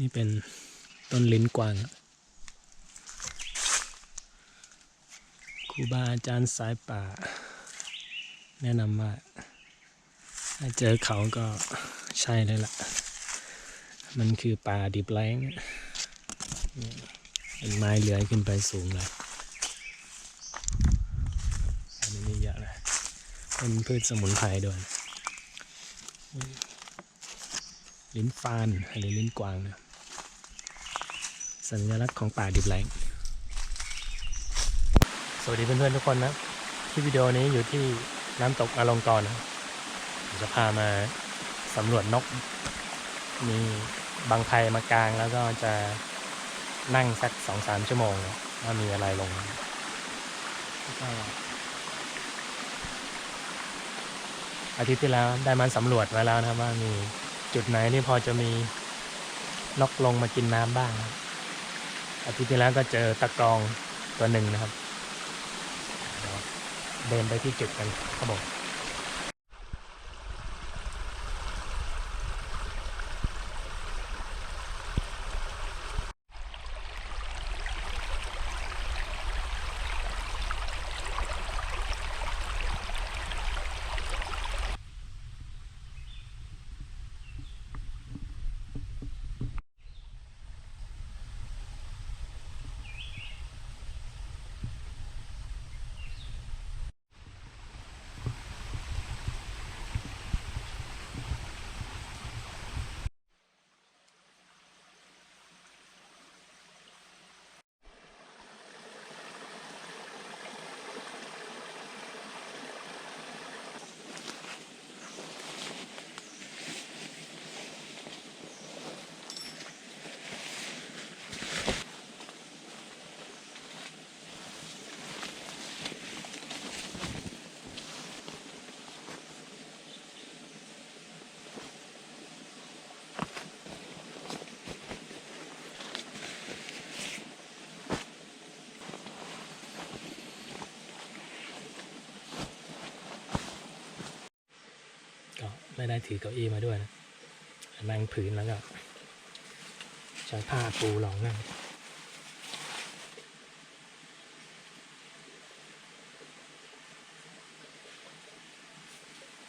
นี่เป็นต้นลิ้นกวางครูบาอาจารย์สายป่าแนะนำว่าถ้าเจอเขาก็ใช่เลยล่ะมันคือป่าดิบแล้งเป็นไม้เลื้อยขึ้นไปสูงเลยอันนี้เยอะเลยเป็นพืชสมุนไพรด้วยลิ้นฟานหรือลิ้นกวางนะสัญลักษณ์ของป่าดิบแล้งสวัสดีเพื่อนๆทุกคนนะที่วิดีโอนี้อยู่ที่น้ำตกอลงกรณ์นะจะพามาสำรวจนกมีบางไพมากลางแล้วก็จะนั่งสัก 2-3 ชั่วโมงว่ามีอะไรลงก็อาทิตย์ที่แล้วได้มาสำรวจมาแล้วนะว่ามีจุดไหนที่พอจะมีนกลงมากินน้ำบ้างอาทิตย์ที่แล้วก็เจอตะกรองตัวหนึ่งนะครับเดินไปที่จุดกันครับผมไม่ได้ถือเก้าอี้มาด้วยนะนั่งพื้นแล้วก็ใช้ผ้าปูรองนั่ง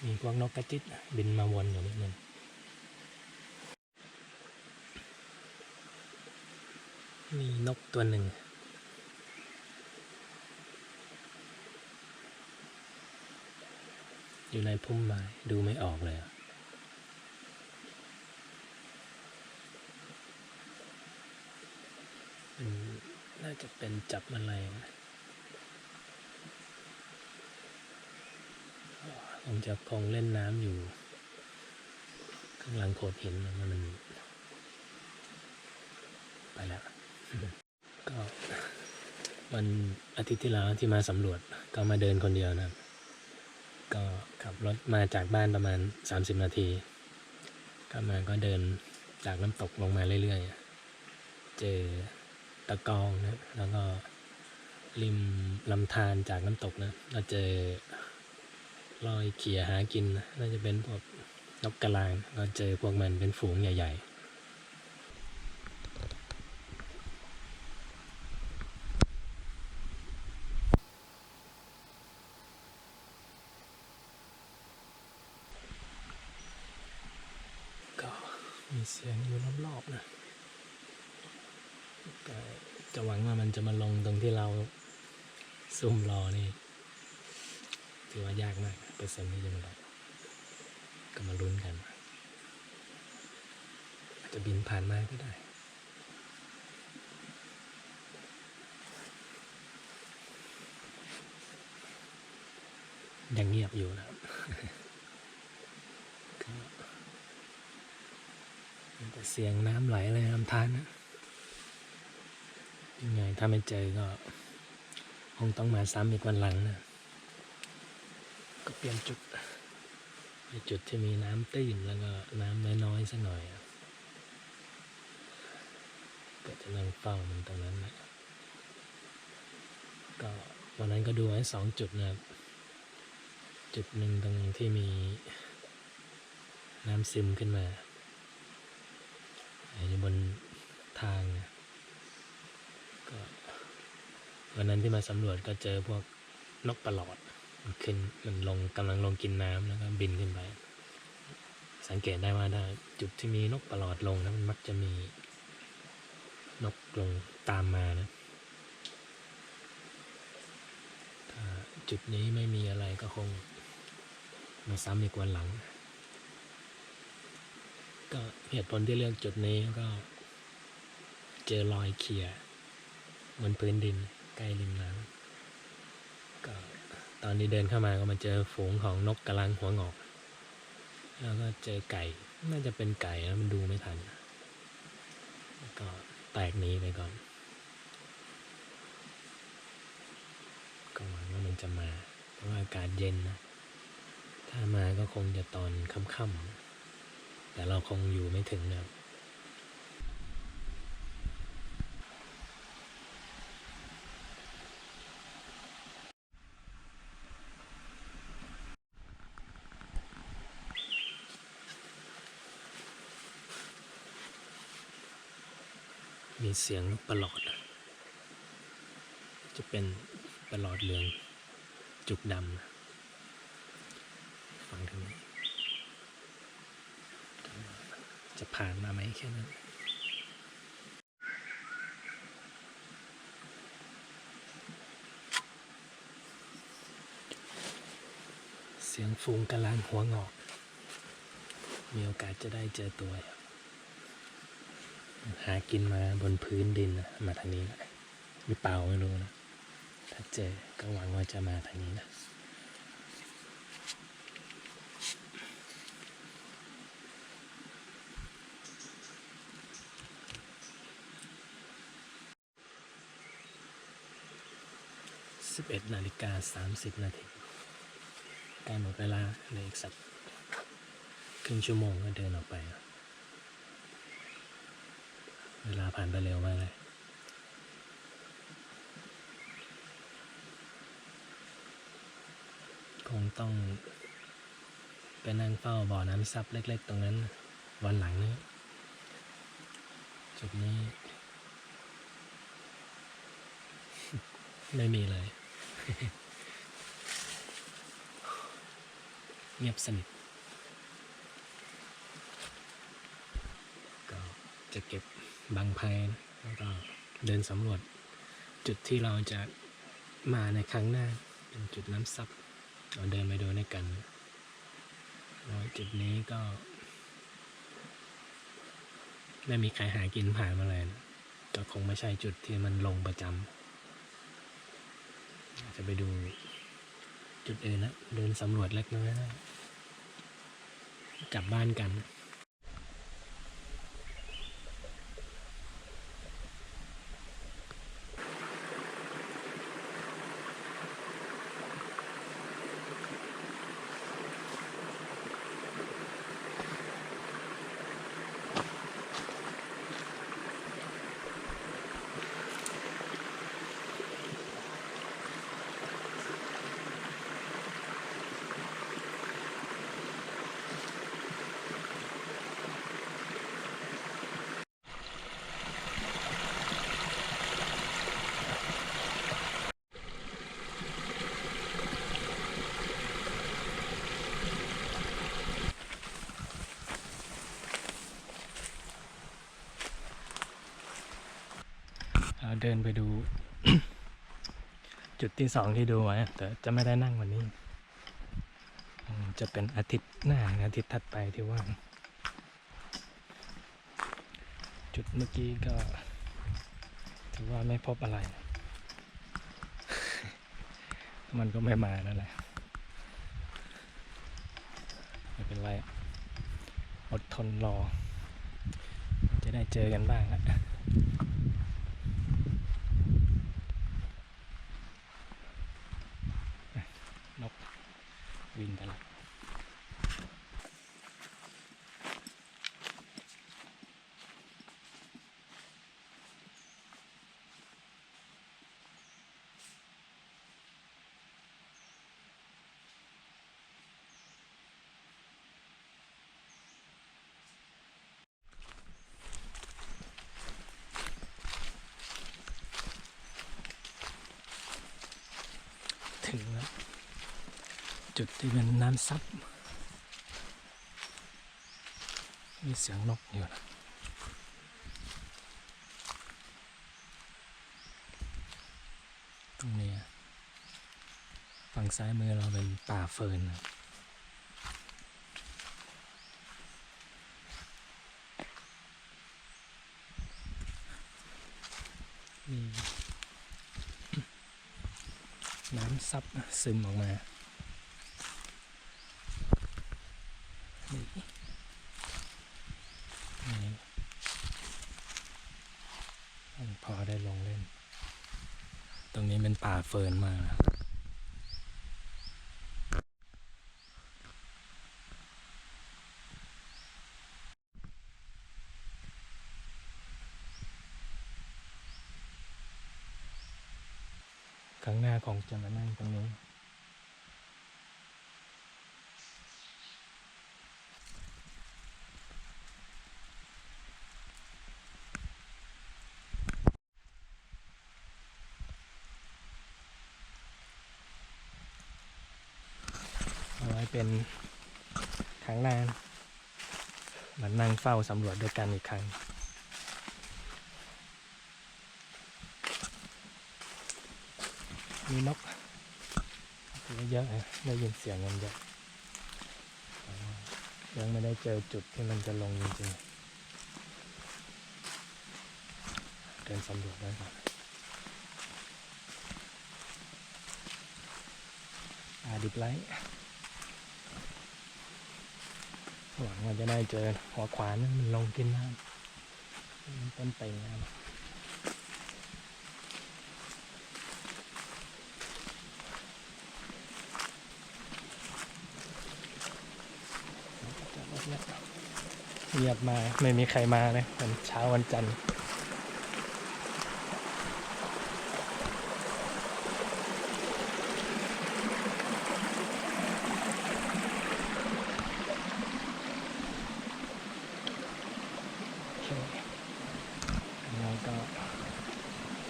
มีพวกนกกระจิตบินมาวนอยู่นิดนึงมีนกตัวหนึ่งอยู่ในพุ่มไม้ดูไม่ออกเลยน่าจะเป็นจับแมลงคงเล่นน้ำอยู่ข้างหลังโขดหินมันไปแล้วก็วันอาทิตย์ที่แล้วที่มาสำรวจก็มาเดินคนเดียวนะก็ขับรถมาจากบ้านประมาณ30 นาทีก็เดินจากน้ำตกลงมาเรื่อยๆเจอตะกองนะแล้วก็ริมลำธารจากน้ำตกนะเราเจอรอยเขี่ยหากินน่าจะเป็นพวกนกกระลางก็เจอพวกมันเป็นฝูงใหญ่ๆก็มีเสียงอยู่รอบๆนะก็จะหวังว่ามันจะมาลงตรงที่เราซุ่มรอนี่ถือว่ายากมากเปอร์เซ็นต์ที่จะมาลงก็มาลุ้นกันอาจจะบินผ่านมาก็ได้ยังเงียบอยู่นะครับแต่เสียงน้ำไหลเลยลำธารนะยังไงถ้าไม่เจอก็คงต้องมาซ้ำอีกวันหลังนะก็เปลี่ยนจุดไปจุดที่มีน้ำตื้นแล้วก็น้ำน้อยๆสักหน่อยก็จะนั่งเฝ้ามันตรงนั้นนะก็วันนั้นก็ดูไว้2 จุดนะครับจุดหนึ่งตรงที่มีน้ำซึมขึ้นมาอยู่บน ทางนะก็วันนั้นที่มาสำรวจก็เจอพวกนกประหลอดมันขึ้นมันกำลังลงกินน้ำแล้วก็บินขึ้นไปสังเกตได้ว่าถ้าจุดที่มีนกประหลอดลงนะมันมักจะมีนกลงตามมานะถ้าจุดนี้ไม่มีอะไรก็คงมาซ้ำอีกวันหลังก็เหตุผลที่เลือกจุดนี้ก็เจอรอยเขี่ยบนพื้นดินใกล้ริมน้ำก็ตอนนี้เดินเข้ามาก็มาเจอฝูงของนกกระลังหัวงอกแล้วก็เจอไก่น่าจะเป็นไก่แล้วมันดูไม่ทันก็แตกหนีไปก่อนก็หวังว่ามันจะมาเพราะว่าอากาศเย็นนะถ้ามาก็คงจะตอนค่ำๆแต่เราคงอยู่ไม่ถึงนะมีเสียงนกประหลอดจะเป็นประหลอดเหลืองจุกดำฟังทางนี้จะผ่านมาไหมแค่นั้นเสียงฝูงกระลังหัวงอกมีโอกาสจะได้เจอตัวหากินมาบนพื้นดินนะมาทางนี้นะหรือเปล่าไม่รู้นะถ้าเจอก็หวังว่าจะมาทางนี้นะ11:30ใกล้หมดเวลาเหลืออีกสักครึ่งชั่วโมงก็เดินออกไปเวลาผ่านไปเร็วมากเลยคงต้องไปนั่งเฝ้าบ่อน้ำซับเล็กๆตรงนั้นวันหลังนี้จุดนี้ไม่มีเลย เงียบสนิทก็จะเก็บบางไพแล้วก็เดินสำรวจจุดที่เราจะมาในครั้งหน้าเป็นจุดน้ำซับเราเดินไปดูด้วยกันแล้วจุดนี้ก็ไม่มีใครหากินผ่านมาเลยนะก็คงไม่ใช่จุดที่มันลงประจำจะไปดูจุดอื่นนะเดินสำรวจเล็กน้อยนะกลับบ้านกันเดินไปดู จุดที่2ที่ดูไว้แต่จะไม่ได้นั่งวันนี้จะเป็นอาทิตย์หน้าอาทิตย์ถัดไปที่ว่างจุดเมื่อกี้ก็ถือว่าไม่พบอะไรมันก็ไม่มานั่นแหละไม่เป็นไรอดทนรอจะได้เจอกันบ้างละนกบินไปละ ถึงแล้วจุดที่เป็นน้ำซับมีเสียงนกอยู่นะตรงนี้ฝั่งซ้ายมือเราเป็นป่าเฟิร์นนะมีน้ำซับซึมออกมาพอได้ลงเล่นตรงนี้เป็นป่าเฟิร์นมากนะข้างหน้าของจะมานั่งตรงนี้เอาไว้เป็นครั้งหน้ามันนั่งเฝ้าสำรวจด้วยกันอีกครั้งมีนกเยอะได้ยินเสียงมันเยอะยังไม่ได้เจอจุดที่มันจะลงจริงๆเดินสำรวจไว้ก่อนดิบไลท์หวังว่าจะได้เจอหัวขวานมันลงกินน้ำต้นเต็งน้ำเงียบมาไม่มีใครมาเลยเป็นเช้าวันจันทร์เราก็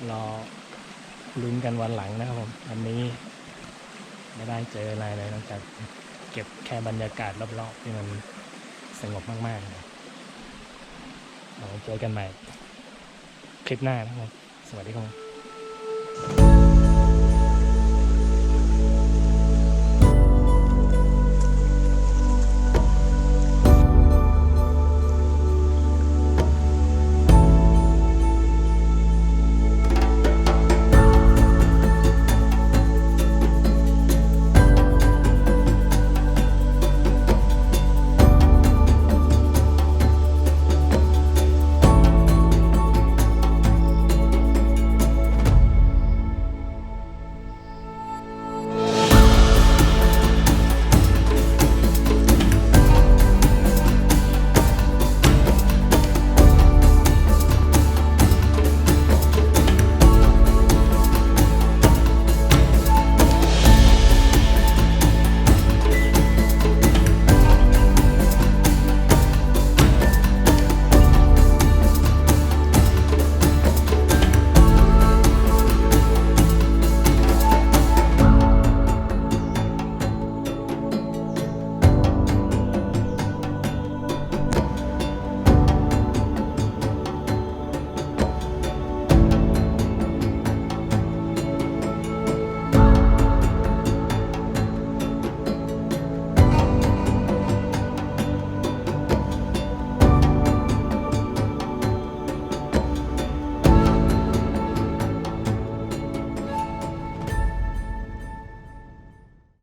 รอลุ้นกันวันหลังนะครับผมวันนี้ไม่ได้เจออะไรเลยนอกจากเก็บแค่บรรยากาศรอบๆที่มันสงบมากๆเราเจอกันใหม่คลิปหน้านะครับสวัสดีครับ